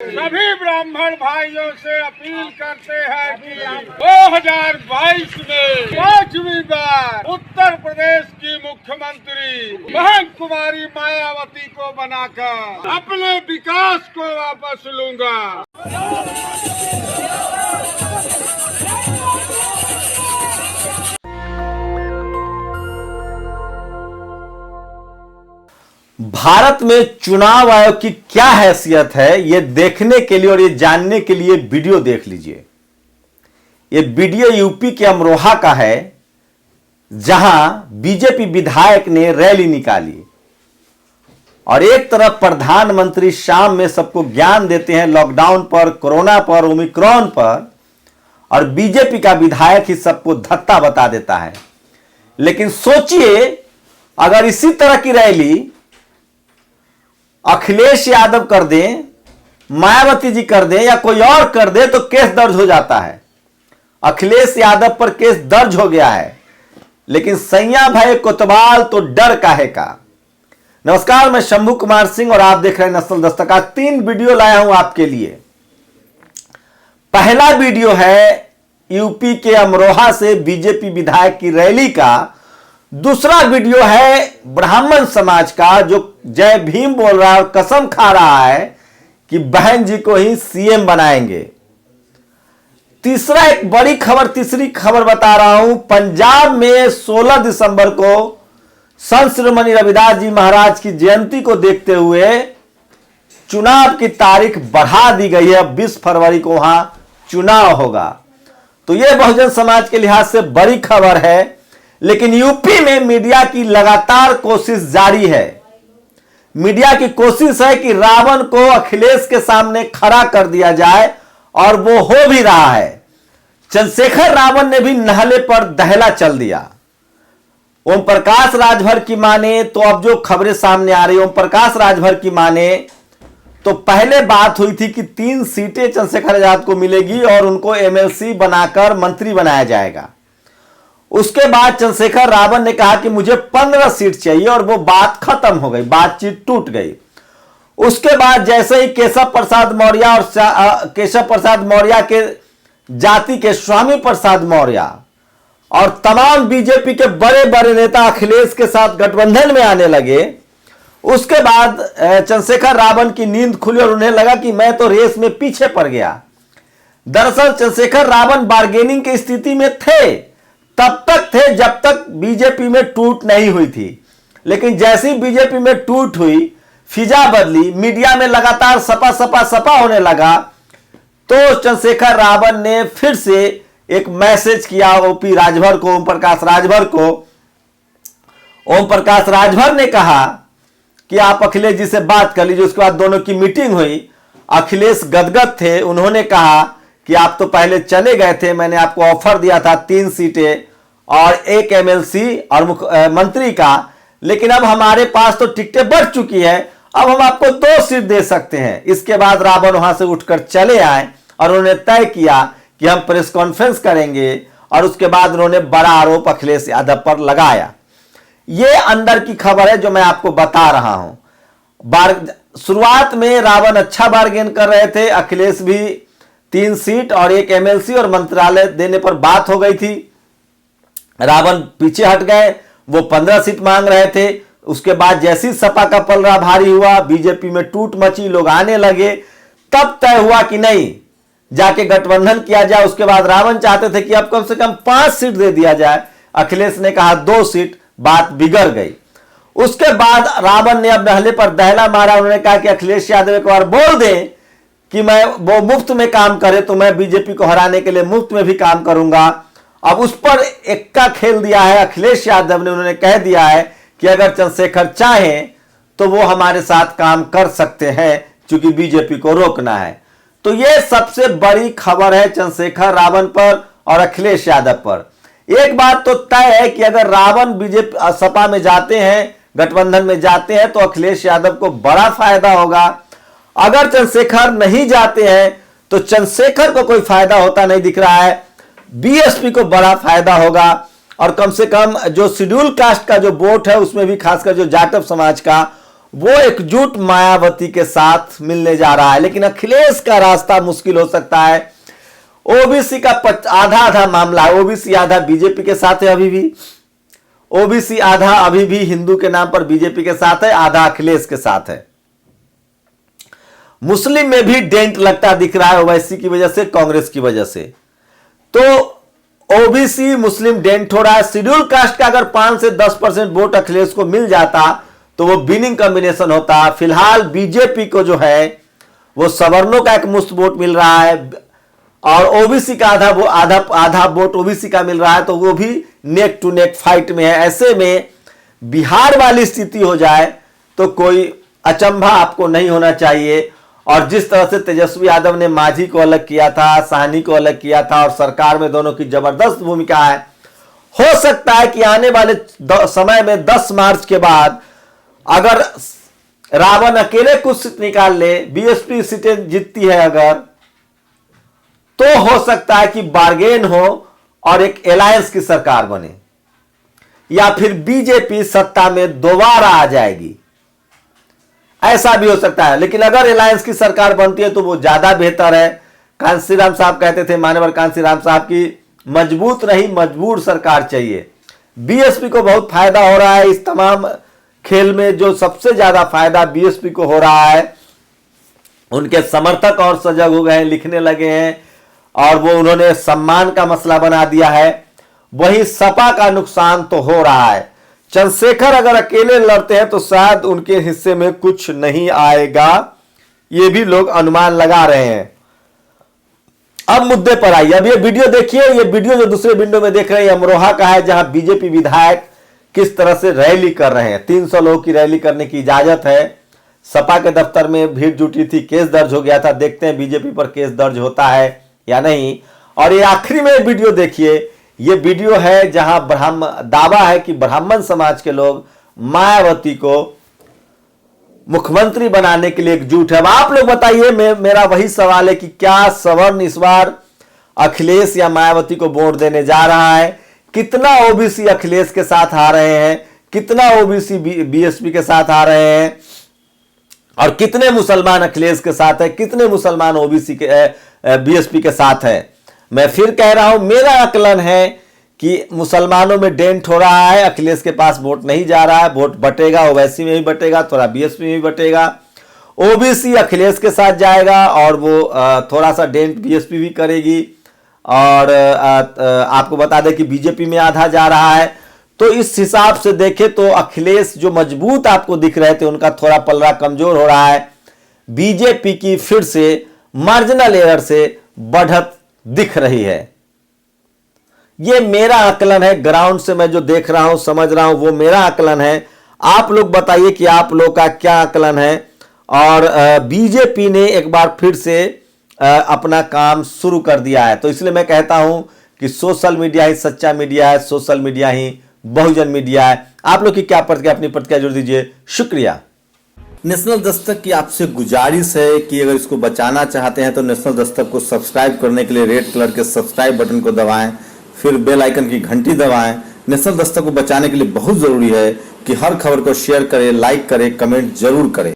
सभी ब्राह्मण भाइयों से अपील करते हैं कि 2022 में 5वीं बार उत्तर प्रदेश की मुख्यमंत्री बहन कुमारी मायावती को बनाकर अपने विकास को वापस लूंगा। भारत में चुनाव आयोग की क्या हैसियत है, यह देखने के लिए और ये जानने के लिए वीडियो देख लीजिए। ये वीडियो यूपी के अमरोहा का है, जहां बीजेपी विधायक ने रैली निकाली और एक तरफ प्रधानमंत्री शाम में सबको ज्ञान देते हैं लॉकडाउन पर, कोरोना पर, ओमिक्रॉन पर, और बीजेपी का विधायक ही सबको धत्ता बता देता है। लेकिन सोचिए, अगर इसी तरह की रैली अखिलेश यादव कर दें, मायावती जी कर दें या कोई और कर दे तो केस दर्ज हो जाता है। अखिलेश यादव पर केस दर्ज हो गया है, लेकिन सैया भाई कोतवाल तो डर काहे का। नमस्कार, मैं शंभू कुमार सिंह और आप देख रहे हैं नस्ल दस्तक। 3 वीडियो लाया हूं आपके लिए। पहला वीडियो है यूपी के अमरोहा से बीजेपी विधायक की रैली का। दूसरा वीडियो है ब्राह्मण समाज का, जो जय भीम बोल रहा है और कसम खा रहा है कि बहन जी को ही सीएम बनाएंगे। तीसरा एक बड़ी खबर, तीसरी खबर बता रहा हूं। पंजाब में 16 दिसंबर को संत शिरोमणि रविदास जी महाराज की जयंती को देखते हुए चुनाव की तारीख बढ़ा दी गई है। 20 फरवरी को वहां चुनाव होगा। तो यह बहुजन समाज के लिहाज से बड़ी खबर है। लेकिन यूपी में मीडिया की लगातार कोशिश जारी है। मीडिया की कोशिश है कि रावण को अखिलेश के सामने खड़ा कर दिया जाए, और वो हो भी रहा है। चंद्रशेखर रावण ने भी नहले पर दहला चल दिया। ओम प्रकाश राजभर की माने तो अब जो खबरें सामने आ रही, ओम प्रकाश राजभर की माने तो पहले बात हुई थी कि 3 सीटें चंद्रशेखर आजाद को मिलेगी और उनको एमएलसी बनाकर मंत्री बनाया जाएगा। उसके बाद चंद्रशेखर रावण ने कहा कि मुझे 15 सीट चाहिए, और वो बात खत्म हो गई, बातचीत टूट गई। उसके बाद जैसे ही केशव प्रसाद मौर्य और केशव प्रसाद मौर्य के जाति के स्वामी प्रसाद मौर्य और तमाम बीजेपी के बड़े बड़े नेता अखिलेश के साथ गठबंधन में आने लगे, उसके बाद चंद्रशेखर रावण की नींद खुली और उन्हें लगा कि मैं तो रेस में पीछे पड़ गया। दरअसल चंद्रशेखर रावण बार्गेनिंग की स्थिति में थे, तब तक थे जब तक बीजेपी में टूट नहीं हुई थी। लेकिन जैसी बीजेपी में टूट हुई, फिजा बदली, मीडिया में लगातार सपा सपा सपा होने लगा, तो चंद्रशेखर रावण ने फिर से एक मैसेज किया ओपी राजभर को, ओम प्रकाश राजभर को। ओम प्रकाश राजभर ने कहा कि आप अखिलेश जी से बात कर लीजिए। उसके बाद दोनों की मीटिंग हुई। अखिलेश गदगद थे। उन्होंने कहा कि आप तो पहले चले गए थे, मैंने आपको ऑफर दिया था 3 सीटें और 1 एमएलसी और मंत्री का, लेकिन अब हमारे पास तो टिकटें बढ़ चुकी है, अब हम आपको 2 सीट दे सकते हैं। इसके बाद रावण वहां से उठकर चले आए और उन्होंने तय किया कि हम प्रेस कॉन्फ्रेंस करेंगे, और उसके बाद उन्होंने बड़ा आरोप अखिलेश यादव पर लगाया। यह अंदर की खबर है जो मैं आपको बता रहा हूं। शुरुआत में रावण अच्छा बार्गेन कर रहे थे, अखिलेश भी 3 सीट और 1 एमएलसी और मंत्रालय देने पर बात हो गई थी। रावण पीछे हट गए, वो 15 सीट मांग रहे थे। उसके बाद जैसी सपा का पलड़ा भारी हुआ, बीजेपी में टूट मची, लोग आने लगे, तब तय हुआ कि नहीं, जाके गठबंधन किया जाए। उसके बाद रावण चाहते थे कि अब कम से कम 5 सीट दे दिया जाए। अखिलेश ने कहा 2 सीट, बात बिगड़ गई। उसके बाद रावण ने अब नहले पर दहला मारा। उन्होंने कहा कि अखिलेश यादव एक बार बोल दें कि मैं वो मुफ्त में काम करे तो मैं बीजेपी को हराने के लिए मुफ्त में भी काम करूंगा। अब उस पर एक्का खेल दिया है अखिलेश यादव ने। उन्होंने कह दिया है कि अगर चंद्रशेखर चाहें तो वो हमारे साथ काम कर सकते हैं, क्योंकि बीजेपी को रोकना है। तो ये सबसे बड़ी खबर है चंद्रशेखर रावण पर और अखिलेश यादव पर। एक बात तो तय है कि अगर रावण बीजेपी सपा में जाते हैं, गठबंधन में जाते हैं, तो अखिलेश यादव को बड़ा फायदा होगा। अगर चंद्रशेखर नहीं जाते हैं तो चंद्रशेखर को कोई फायदा होता नहीं दिख रहा है। बीएसपी को बड़ा फायदा होगा, और कम से कम जो शेड्यूल कास्ट का जो वोट है उसमें भी खासकर जो जाटव समाज का, वो एकजुट मायावती के साथ मिलने जा रहा है। लेकिन अखिलेश का रास्ता मुश्किल हो सकता है। ओबीसी का आधा आधा मामला है, ओबीसी आधा बीजेपी के साथ है अभी भी, ओबीसी आधा अभी भी हिंदू के नाम पर बीजेपी के साथ है, आधा अखिलेश के साथ है। मुस्लिम में भी डेंट लगता दिख रहा है ओवैसी की वजह से, कांग्रेस की वजह से। तो ओबीसी मुस्लिम डेंट हो रहा है। शेड्यूल कास्ट का अगर 5 से 10% वोट अखिलेश को मिल जाता तो वो विनिंग कॉम्बिनेशन होता। फिलहाल बीजेपी को जो है वो सवर्णों का एक मुश्त वोट मिल रहा है और ओबीसी का आधा वोट ओबीसी का मिल रहा है, तो वो भी नेक टू नेक फाइट में है। ऐसे में बिहार वाली स्थिति हो जाए तो कोई अचंभा आपको नहीं होना चाहिए। और जिस तरह से तेजस्वी यादव ने मांझी को अलग किया था, साहनी को अलग किया था और सरकार में दोनों की जबरदस्त भूमिका है, हो सकता है कि आने वाले समय में 10 मार्च के बाद अगर रावण अकेले कुछ सीट निकाल ले, बीएसपी सीटें जीतती है अगर, तो हो सकता है कि बार्गेन हो और एक अलायंस की सरकार बने या फिर बीजेपी सत्ता में दोबारा आ जाएगी, ऐसा भी हो सकता है। लेकिन अगर अलायंस की सरकार बनती है तो वो ज्यादा बेहतर है। कांशीराम साहब कहते थे, मान्यवर कांशीराम साहब की मजबूत नहीं मजबूर सरकार चाहिए। बीएसपी को बहुत फायदा हो रहा है इस तमाम खेल में। जो सबसे ज्यादा फायदा बीएसपी को हो रहा है, उनके समर्थक और सजग हो गए हैं, लिखने लगे हैं और वो उन्होंने सम्मान का मसला बना दिया है। वही सपा का नुकसान तो हो रहा है। चंद्रशेखर अगर अकेले लड़ते हैं तो शायद उनके हिस्से में कुछ नहीं आएगा, ये भी लोग अनुमान लगा रहे हैं। अब मुद्दे पर आइए। अब ये वीडियो देखिए। ये वीडियो जो दूसरे विंडो में देख रहे हैं अमरोहा का है, जहां बीजेपी विधायक किस तरह से रैली कर रहे हैं। 300 लोगों की रैली करने की इजाजत है। सपा के दफ्तर में भीड़ जुटी थी, केस दर्ज हो गया था। देखते हैं बीजेपी पर केस दर्ज होता है या नहीं। और ये आखिरी में वीडियो देखिए। ये वीडियो है जहां दावा है कि ब्राह्मण समाज के लोग मायावती को मुख्यमंत्री बनाने के लिए एकजुट है। अब आप लोग बताइए, मेरा वही सवाल है कि क्या सवर्ण इस बार अखिलेश या मायावती को वोट देने जा रहा है? कितना ओबीसी अखिलेश के साथ आ रहे हैं, कितना ओबीसी बीएसपी के साथ आ रहे हैं और कितने मुसलमान अखिलेश के साथ है, कितने मुसलमान ओबीसी के बीएसपी के साथ है? मैं फिर कह रहा हूं, मेरा आकलन है कि मुसलमानों में डेंट हो रहा है, अखिलेश के पास वोट नहीं जा रहा है। वोट बटेगा, ओवैसी में भी बटेगा, थोड़ा बीएसपी में भी बटेगा। ओबीसी अखिलेश के साथ जाएगा और वो थोड़ा सा डेंट बीएसपी भी करेगी। और आपको बता दें कि बीजेपी में आधा जा रहा है। तो इस हिसाब से देखें तो अखिलेश जो मजबूत आपको दिख रहे थे, उनका थोड़ा पलड़ा कमजोर हो रहा है। बीजेपी की फिर से मार्जिनल एरर से बढ़त दिख रही है। यह मेरा आकलन है, ग्राउंड से मैं जो देख रहा हूं, समझ रहा हूं, वो मेरा आकलन है। आप लोग बताइए कि आप लोग का क्या आकलन है। और बीजेपी ने एक बार फिर से अपना काम शुरू कर दिया है। तो इसलिए मैं कहता हूं कि सोशल मीडिया ही सच्चा मीडिया है, सोशल मीडिया ही बहुजन मीडिया है। आप लोग की क्या प्रतिक्रिया, अपनी प्रतिक्रिया जरूर दीजिए। शुक्रिया। नेशनल दस्तक की आपसे गुजारिश है कि अगर इसको बचाना चाहते हैं तो नेशनल दस्तक को सब्सक्राइब करने के लिए रेड कलर के सब्सक्राइब बटन को दबाएं, फिर बेल आइकन की घंटी दबाएं। नेशनल दस्तक को बचाने के लिए बहुत जरूरी है कि हर खबर को शेयर करें, लाइक करें, कमेंट जरूर करें।